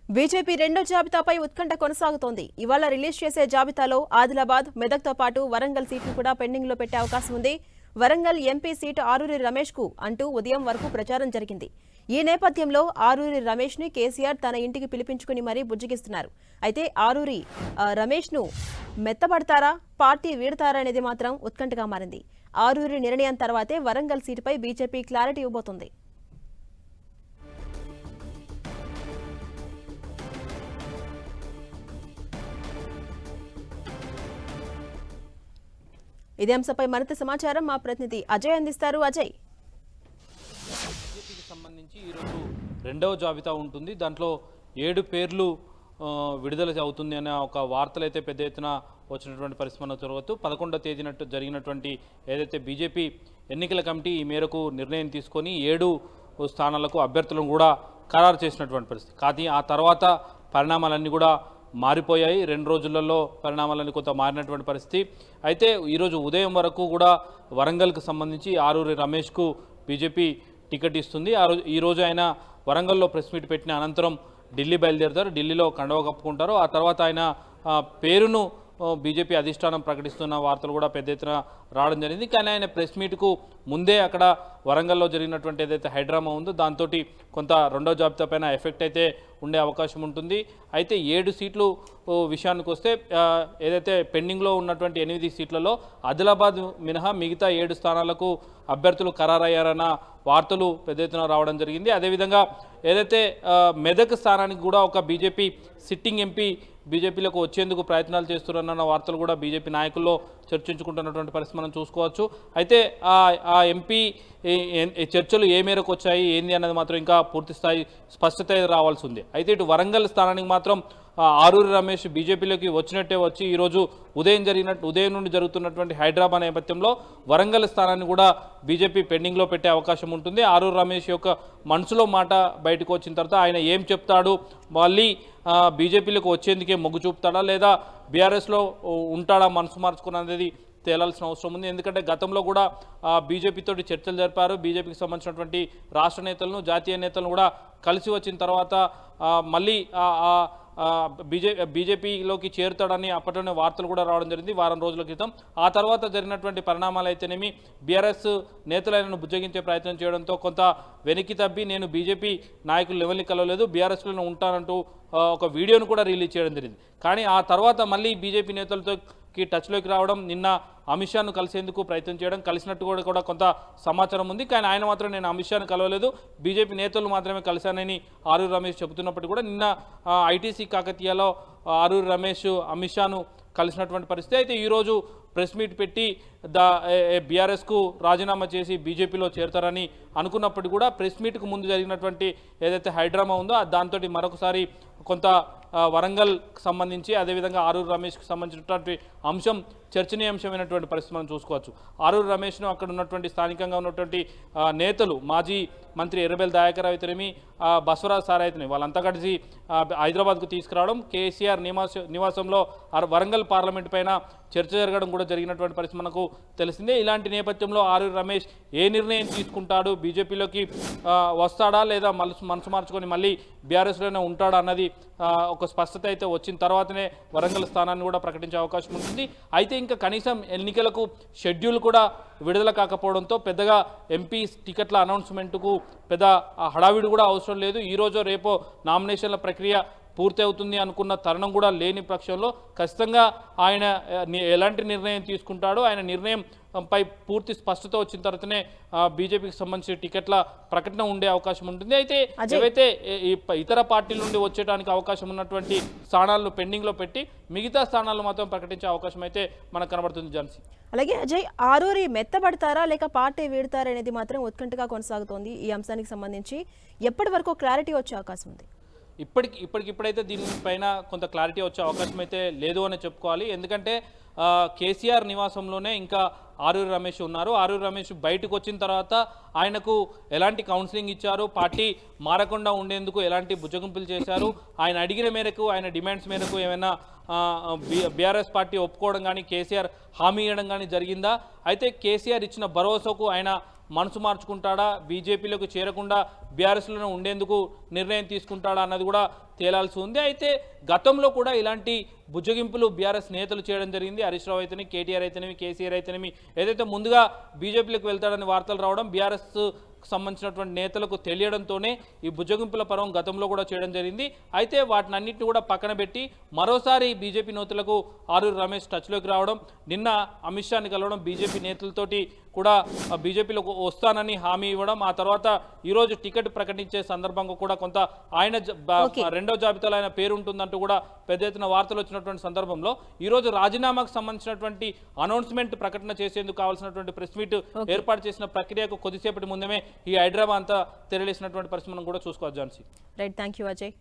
BJP రెండో జాబితాపై ఉత్కంఠ కొనసాగుతోంది. ఇవాళ రిలీజ్ చేసే జాబితాలో ఆదిలాబాద్, మెదక్తో పాటు వరంగల్ సీట్లు కూడా పెండింగ్ లో పెట్టే అవకాశం ఉంది. వరంగల్ ఎంపీ సీటు ఆరూరి రమేష్ కు అంటూ ఉదయం వరకు ప్రచారం జరిగింది. ఈ నేపథ్యంలో ఆరూరి రమేష్ ని కేసీఆర్ తన ఇంటికి పిలిపించుకుని మరీ బుజ్జగిస్తున్నారు. అయితే ఆరూరి రమేష్ ను మెత్తబడతారా, పార్టీ వీడతారా అనేది మాత్రం ఉత్కంఠగా మారింది. ఆరూరి నిర్ణయం తర్వాతే వరంగల్ సీటుపై బీజేపీ క్లారిటీ ఇవ్వబోతోంది. ఇదే అంశంపై మరింత సమాచారం మా ప్రతినిధి అజయ్ అందిస్తారు. అజయ్, బీజేపీకి సంబంధించి ఈరోజు రెండవ జాబితా ఉంటుంది. దాంట్లో 7 పేర్లు విడుదల అవుతుంది అనే ఒక వార్తలు అయితే పెద్ద ఎత్తున వచ్చినటువంటి పరిస్థితి చూడవచ్చు. 11వ తేదీన జరిగినటువంటి ఏదైతే బీజేపీ ఎన్నికల కమిటీ ఈ మేరకు నిర్ణయం తీసుకొని 7 స్థానాలకు అభ్యర్థులను కూడా ఖరారు చేసినటువంటి పరిస్థితి. కానీ ఆ తర్వాత పరిణామాలన్నీ కూడా మారిపోయాయి. 2 రోజులలో పరిణామాలన్నీ కొంత మారినటువంటి పరిస్థితి. అయితే ఈరోజు ఉదయం వరకు కూడా వరంగల్కి సంబంధించి ఆరూరి రమేష్కు బీజేపీ టికెట్ ఇస్తుంది. ఈరోజు ఆయన వరంగల్లో ప్రెస్ మీట్ పెట్టిన అనంతరం ఢిల్లీ బయలుదేరుతారు. ఢిల్లీలో కండవ కప్పుకుంటారు. ఆ తర్వాత ఆయన పేరును బీజేపీ అధిష్టానం ప్రకటిస్తున్న వార్తలు కూడా పెద్ద ఎత్తున రావడం జరిగింది. కానీ ఆయన ప్రెస్ మీట్కు ముందే అక్కడ వరంగల్లో జరిగినటువంటి ఏదైతే హైడ్రామా ఉందో దాంతో కొంత రెండో జాబితా పైన ఎఫెక్ట్ అయితే ఉండే అవకాశం ఉంటుంది. అయితే 7 సీట్లు విషయానికి వస్తే ఏదైతే పెండింగ్లో ఉన్నటువంటి 8 సీట్లలో ఆదిలాబాద్ మినహా మిగతా 7 స్థానాలకు అభ్యర్థులు ఖరారయ్యారన్న వార్తలు పెద్ద ఎత్తున రావడం జరిగింది. అదేవిధంగా ఏదైతే మెదక్ స్థానానికి కూడా ఒక బీజేపీ సిట్టింగ్ ఎంపీ బీజేపీలోకి వచ్చేందుకు ప్రయత్నాలు చేస్తున్నారన్న వార్తలు కూడా బీజేపీ నాయకుల్లో చర్చించుకుంటున్నటువంటి పరిస్థితి మనం చూసుకోవచ్చు. అయితే ఆ ఎంపీ చర్చలు ఏ మేరకు వచ్చాయి ఏంది అన్నది మాత్రం ఇంకా పూర్తి స్థాయి స్పష్టత రావాల్సి ఉంది. అయితే ఇటు వరంగల్ స్థానానికి మాత్రం ఆరూరి రమేష్ బీజేపీలోకి వచ్చినట్టే వచ్చి ఈరోజు ఉదయం నుండి జరుగుతున్నటువంటి హైదరాబాద్ నేపథ్యంలో వరంగల్ స్థానాన్ని కూడా బీజేపీ పెండింగ్లో పెట్టే అవకాశం ఉంటుంది. ఆరూరి రమేష్ యొక్క మనసులో మాట బయటకు వచ్చిన తర్వాత ఆయన ఏం చెప్తాడు, మళ్ళీ బీజేపీలోకి వచ్చేందుకే మొగ్గు చూపుతాడా లేదా బీఆర్ఎస్లో ఉంటాడా మనసు మార్చుకున్నది తేలాల్సిన అవసరం ఉంది. ఎందుకంటే గతంలో కూడా బీజేపీతో చర్చలు జరిపారు. బీజేపీకి సంబంధించినటువంటి రాష్ట్ర నేతలను, జాతీయ నేతలను కూడా కలిసి వచ్చిన తర్వాత మళ్ళీ బీజేపీలోకి చేరుతాడని అప్పట్లోనే వార్తలు కూడా రావడం జరిగింది వారం రోజుల క్రితం. ఆ తర్వాత జరిగినటువంటి పరిణామాలు అయితేనేమి బీఆర్ఎస్ నేతలను బుజ్జగించే ప్రయత్నం చేయడంతో కొంత వెనక్కి తప్పి నేను బీజేపీ నాయకులు ఎవరిని కలవలేదు, బీఆర్ఎస్లోనే ఉంటానంటూ ఒక వీడియోను కూడా రిలీజ్ చేయడం జరిగింది. కానీ ఆ తర్వాత మళ్ళీ బీజేపీ నేతలతో టచ్లోకి రావడం, నిన్న అమిత్ షాను కలిసేందుకు ప్రయత్నం చేయడం, కలిసినట్టు కూడా కొంత సమాచారం ఉంది. కానీ ఆయన మాత్రం నేను అమిత్ షాను కలవలేదు, బీజేపీ నేతలు మాత్రమే కలిశానని ఆరూరి రమేష్ చెబుతున్నప్పటికీ కూడా నిన్న ఐటీసీ కాకతీయలో ఆరూరి రమేష్ అమిత్ షాను కలిసినటువంటి పరిస్థితి. అయితే ఈరోజు ప్రెస్ మీట్ పెట్టి బీఆర్ఎస్కు రాజీనామా చేసి బీజేపీలో చేరుతారని అనుకున్నప్పటికీ కూడా ప్రెస్ మీట్కు ముందు జరిగినటువంటి ఏదైతే హైడ్రామా ఉందో దాంతో మరొకసారి కొంత వరంగల్కి సంబంధించి అదేవిధంగా ఆరూరి రమేష్కి సంబంధించినటువంటి అంశం చర్చనీయాంశమైనటువంటి పరిస్థితి మనం చూసుకోవచ్చు. ఆరూరి రమేష్ను అక్కడ ఉన్నటువంటి స్థానికంగా ఉన్నటువంటి నేతలు, మాజీ మంత్రి ఎర్రబెల్లి దయాకర్ అయితేనేమి, బసవరాజ్ సార్ అయితేనే వాళ్ళంతా కలిసి హైదరాబాద్కు తీసుకురావడం, కేసీఆర్ నివాసంలో వరంగల్ పార్లమెంట్ పైన చర్చ జరగడం కూడా జరిగినటువంటి పరిస్థితి మనకు తెలిసిందే. ఇలాంటి నేపథ్యంలో ఆరూరి రమేష్ ఏ నిర్ణయం తీసుకుంటాడు, బీజేపీలోకి వస్తాడా లేదా మనసు మార్చుకొని మళ్ళీ బీఆర్ఎస్లోనే ఉంటాడా అన్నది ఒక స్పష్టత అయితే వచ్చిన తర్వాతనే వరంగల్ స్థానాన్ని కూడా ప్రకటించే అవకాశం ఉంటుంది. అయితే ఇంకా కనీసం ఎన్నికలకు షెడ్యూల్ కూడా విడుదల కాకపోవడంతో పెద్దగా ఎంపీ టికెట్ల అనౌన్స్మెంట్కు పెద్ద హడావిడి కూడా అవసరం లేదు. ఈరోజు రేపో నామినేషన్ల ప్రక్రియ పూర్తి అవుతుంది అనుకున్న తరుణం కూడా లేని పక్షంలో ఖచ్చితంగా ఆయన ఎలాంటి నిర్ణయం తీసుకుంటాడో, ఆయన నిర్ణయం పై పూర్తి స్పష్టత వచ్చిన తర్వాతనే బీజేపీకి సంబంధించిన టికెట్ల ప్రకటన ఉండే అవకాశం ఉంటుంది. అయితే ఏవైతే ఇతర పార్టీల నుండి వచ్చేటానికి అవకాశం ఉన్నటువంటి స్థానాలను పెండింగ్లో పెట్టి మిగతా స్థానాలను మాత్రం ప్రకటించే అవకాశం అయితే మనకు కనబడుతుంది. ఝాన్సీ, అలాగే అజయ్, ఆరూరి మెత్తబడతారా లేక పార్టీ వీడతారా అనేది మాత్రం ఉత్కంఠగా కొనసాగుతోంది. ఈ అంశానికి సంబంధించి ఎప్పటి వరకు క్లారిటీ వచ్చే అవకాశం ఉంది? ఇప్పటికిప్పుడైతే దీనిపైన కొంత క్లారిటీ వచ్చే అవకాశం అయితే లేదు అని చెప్పుకోవాలి. ఎందుకంటే కేసీఆర్ నివాసంలోనే ఇంకా ఆరూరి రమేష్ ఉన్నారు. ఆరూరి రమేష్ బయటకు వచ్చిన తర్వాత ఆయనకు ఎలాంటి కౌన్సిలింగ్ ఇచ్చారు, పార్టీ మారకుండా ఉండేందుకు ఎలాంటి బుజ్జగింపులు చేశారు, ఆయన అడిగిన మేరకు, ఆయన డిమాండ్స్ మేరకు ఏమైనా బీఆర్ఎస్ పార్టీ ఒప్పుకోవడం కానీ కేసీఆర్ హామీ ఇవ్వడం కానీ జరిగిందా? అయితే కేసీఆర్ ఇచ్చిన భరోసాకు ఆయన మనసు మార్చుకుంటాడా, బీజేపీలోకి చేరకుండా బీఆర్ఎస్లోనే ఉండేందుకు నిర్ణయం తీసుకుంటాడా అన్నది కూడా తేలాల్సి ఉంది. అయితే గతంలో కూడా ఇలాంటి బుజ్జగింపులు బీఆర్ఎస్ నేతలు చేయడం జరిగింది. హరీష్ రావు అయితేనేమి, కేటీఆర్ అయితేనేమి, కేసీఆర్ అయితేనేమి ఏదైతే ముందుగా బీజేపీలోకి వెళ్తాడని వార్తలు రావడం బీఆర్ఎస్ సంబంధించినటువంటి నేతలకు తెలియడంతోనే ఈ బుజ్జగింపుల పర్వం గతంలో కూడా చేయడం జరిగింది. అయితే వాటిని అన్నింటినీ కూడా పక్కన పెట్టి మరోసారి బీజేపీ నేతలకు ఆరూరి రమేష్ టచ్లోకి రావడం, నిన్న అమిత్ షాని కలవడం, బీజేపీ నేతలతోటి కూడా బీజేపీలోకి వస్తానని హామీ ఇవ్వడం, ఆ తర్వాత ఈరోజు టికెట్ ప్రకటించే సందర్భంగా కూడా కొంత ఆయన రెండో జాబితాలో ఆయన పేరు ఉంటుందంటూ కూడా పెద్ద ఎత్తున వార్తలు వచ్చినటువంటి సందర్భంలో ఈరోజు రాజీనామాకు సంబంధించినటువంటి అనౌన్స్మెంట్ ప్రకటన చేసేందుకు కావాల్సినటువంటి ప్రెస్ మీట్ ఏర్పాటు చేసిన ప్రక్రియకు కొద్దిసేపటి ముందమే ఈ హైదరాబాద్ అంతా తెరలేసినటువంటి పరిస్థితి మనం కూడా చూసుకోవచ్చు. Jhansi. Right, thank you Ajay.